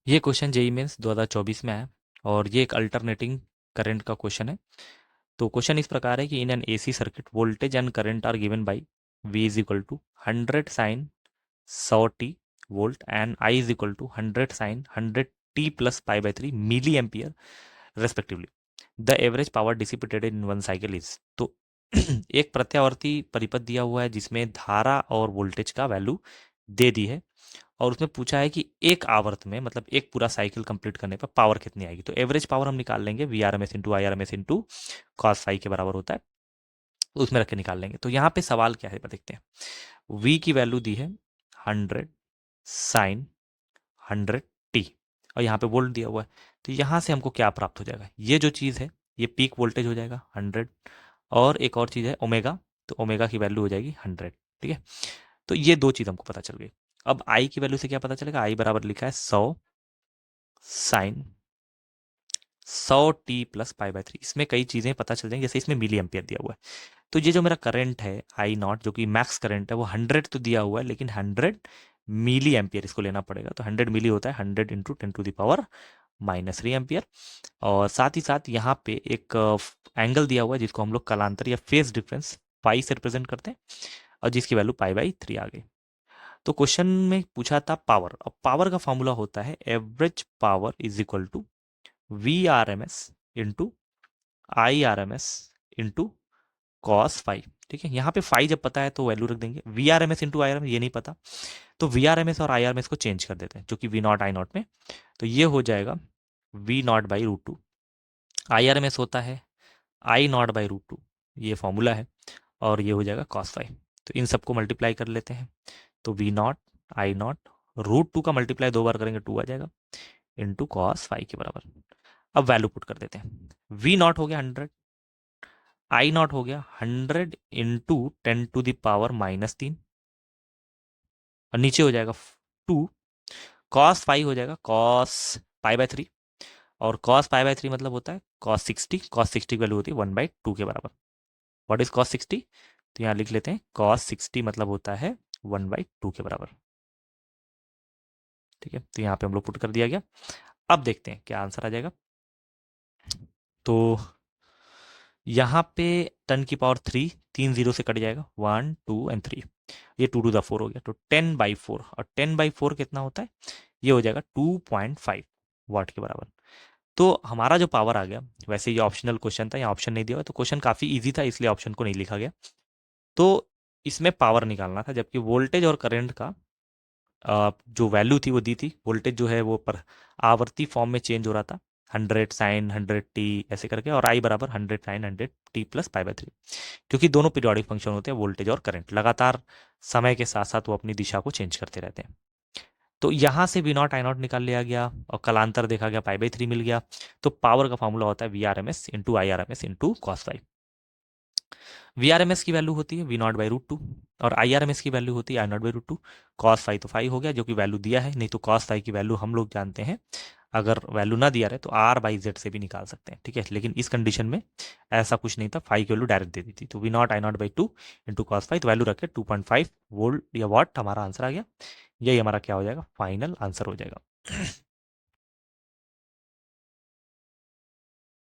ये question JEE mains 2024 में है और ये एक अल्टरनेटिंग करंट का क्वेश्चन है। तो क्वेश्चन इस प्रकार है कि in an AC circuit voltage and current are given by V is equal to 100 sine 100t volt and I is equal to 100 sine 100t plus pi by 3 milli ampere respectively. The average power dissipated in one cycle is. तो एक प्रत्यावर्ती परिपथ दिया हुआ है जिसमें धारा और वोल्टेज का वैल्यू दे दी है और उसमें पूछा है कि एक आवर्त में मतलब एक पूरा साइकिल कंप्लीट करने पर पावर कितनी आएगी। तो एवरेज पावर हम निकाल लेंगे V R M S into I R M S into cos phi के बराबर होता है, तो उसमें रख के निकाल लेंगे। तो यहाँ पे सवाल क्या है देखते हैं। वी की वैल्यू दी है 100 साइन 100t और यहाँ पे वोल्ट दिया हुआ है। तो यहाँ से हमको क्या प्राप्त हो जाएगा, ये जो चीज़ है ये पीक वोल्टेज हो जाएगा 100 और एक और चीज़ है ओमेगा, तो ओमेगा की वैल्यू हो जाएगी 100। ठीक है, तो ये दो चीज़ हमको पता चल गई। अब आई की वैल्यू से क्या पता चलेगा, आई बराबर लिखा है 100 sine 100t plus pi by 3। इसमें कई चीज़ें पता चल जाएंगी, जैसे इसमें मिली एम्पियर दिया हुआ है। तो ये जो मेरा करंट है आई नॉट जो कि मैक्स करंट है वो 100 तो दिया हुआ है, लेकिन 100 मिली एम्पियर इसको लेना पड़ेगा। तो 100 मिली होता है 100 इंटू 10⁻³ एम्पियर। और साथ ही साथ यहाँ पे एक एंगल दिया हुआ है जिसको हम लोग कालांतर या फेज डिफरेंस पाई से रिप्रेजेंट करते हैं और जिसकी वैल्यू पाई बाई 3 आ गई। तो क्वेश्चन में पूछा था पावर। अब पावर का फॉर्मूला होता है average power is equal to V R M S into I R M S into cos five. ठीक है, यहाँ पे फाइव जब पता है तो वैल्यू रख देंगे। V R M S into I R M S ये नहीं पता, तो वी आर एम एस और आई आर एम एस को चेंज कर देते हैं जो कि वी नॉट आई नॉट में। तो ये हो जाएगा V not by root two. I R M S होता है I not by root two, ये फॉर्मूला है, और ये हो जाएगा कॉस फाइव। तो इन सबको मल्टीप्लाई कर लेते हैं, तो V not I not root two का मल्टीप्लाई दो बार करेंगे 2 आ जाएगा इंटू कॉस फाइव के बराबर। अब वैल्यू पुट कर देते हैं। वी नॉट हो गया 100, आई नॉट हो गया 100 इंटू 10⁻³ और नीचे हो जाएगा 2। कॉस फाइव हो जाएगा कॉस पाई बाई 3, और कॉस पाई बाई 3 मतलब होता है कॉस 60। कॉस 60 की वैल्यू होती है 1/2 के बराबर। What is cos 60? तो यहाँ लिख लेते हैं कॉस 60 मतलब होता है 1/2 के बराबर। ठीक है, तो यहाँ पे हम लोग पुट कर दिया गया। अब देखते हैं क्या आंसर आ जाएगा। तो यहाँ पे 10⁻³ 3 जीरो से कट जाएगा, 1 2 एंड 3, ये 2⁴ हो गया। तो 10/4, और 10/4 कितना होता है, ये हो जाएगा 2.5 वाट के बराबर। तो हमारा जो पावर आ गया, वैसे ये ऑप्शनल क्वेश्चन था, यहाँ ऑप्शन नहीं दिया हुआ, तो क्वेश्चन काफ़ी इजी था इसलिए ऑप्शन को नहीं लिखा गया। तो इसमें पावर निकालना था, जबकि वोल्टेज और करंट का जो वैल्यू थी वो दी थी। वोल्टेज जो है वो पर आवर्ती फॉर्म में चेंज हो रहा था 100 साइन 100t ऐसे करके, और आई बराबर 100 sine 100t plus pi by 3, क्योंकि दोनों पीरियोडिक फंक्शन होते हैं वोल्टेज और करंट, लगातार समय के साथ साथ वो अपनी दिशा को चेंज करते रहते हैं। तो यहाँ से वी नॉट आई नॉट निकाल लिया गया और कलांतर देखा गया पाई बाई 3 मिल गया। तो पावर का फॉर्मूला होता है V R M S into I R M S into cos five. V R M S की वैल्यू होती है V not by root two, और आई आर एम एस की वैल्यू होती है I not by root two. Cos five तो five हो गया जो कि वैल्यू दिया है, नहीं तो कॉस फाइव की वैल्यू हम लोग जानते हैं, अगर वैल्यू ना दिया रहे तो आर बाई जेड से भी निकाल सकते हैं। ठीक है, लेकिन इस कंडीशन में ऐसा कुछ नहीं था, फाइव की वैल्यू डायरेक्ट दे दी थी। तो V not I not by two into cos five, तो वैल्यू रखे 2.5 वोल्ट या वाट हमारा आंसर आ गया। यही हमारा क्या हो जाएगा, फाइनल आंसर हो जाएगा।